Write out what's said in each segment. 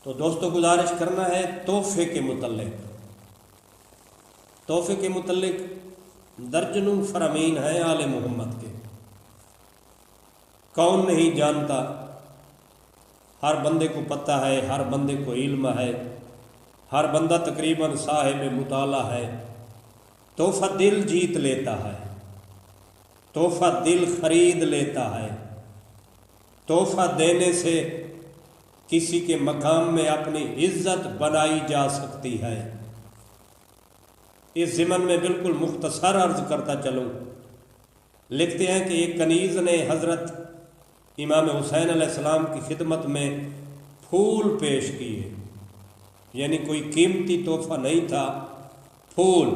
تو دوستوں گزارش کرنا ہے تحفے کے متعلق درجنوں فرامین ہیں آل محمد کے، کون نہیں جانتا، ہر بندے کو پتہ ہے، ہر بندے کو علم ہے، ہر بندہ تقریباً صاحب مطالعہ ہے۔ تحفہ دل جیت لیتا ہے، تحفہ دل خرید لیتا ہے، تحفہ دینے سے کسی کے مقام میں اپنی عزت بنائی جا سکتی ہے۔ اس ضمن میں بالکل مختصر عرض کرتا چلوں، لکھتے ہیں کہ ایک کنیز نے حضرت امام حسین علیہ السلام کی خدمت میں پھول پیش کیے، یعنی کوئی قیمتی تحفہ نہیں تھا، پھول۔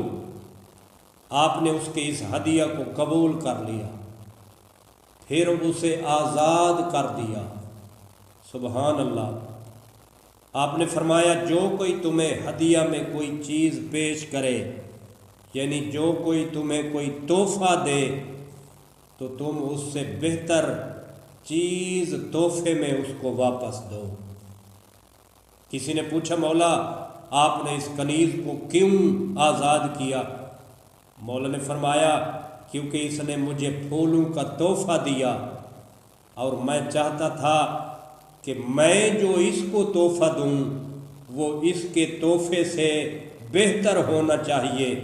آپ نے اس کے اس ہدیہ کو قبول کر لیا، پھر اسے آزاد کر دیا۔ سبحان اللہ۔ آپ نے فرمایا جو کوئی تمہیں ہدیہ میں کوئی چیز پیش کرے، یعنی جو کوئی تمہیں کوئی تحفہ دے، تو تم اس سے بہتر چیز تحفے میں اس کو واپس دو۔ کسی نے پوچھا مولا آپ نے اس کنیز کو کیوں آزاد کیا؟ مولا نے فرمایا کیونکہ اس نے مجھے پھولوں کا تحفہ دیا، اور میں چاہتا تھا کہ میں جو اس کو تحفہ دوں وہ اس کے تحفے سے بہتر ہونا چاہیے،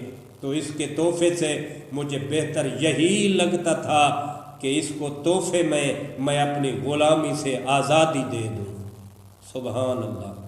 تو اس کے تحفے سے مجھے بہتر یہی لگتا تھا کہ اس کو تحفے میں اپنی غلامی سے آزادی دے دوں۔ سبحان اللہ۔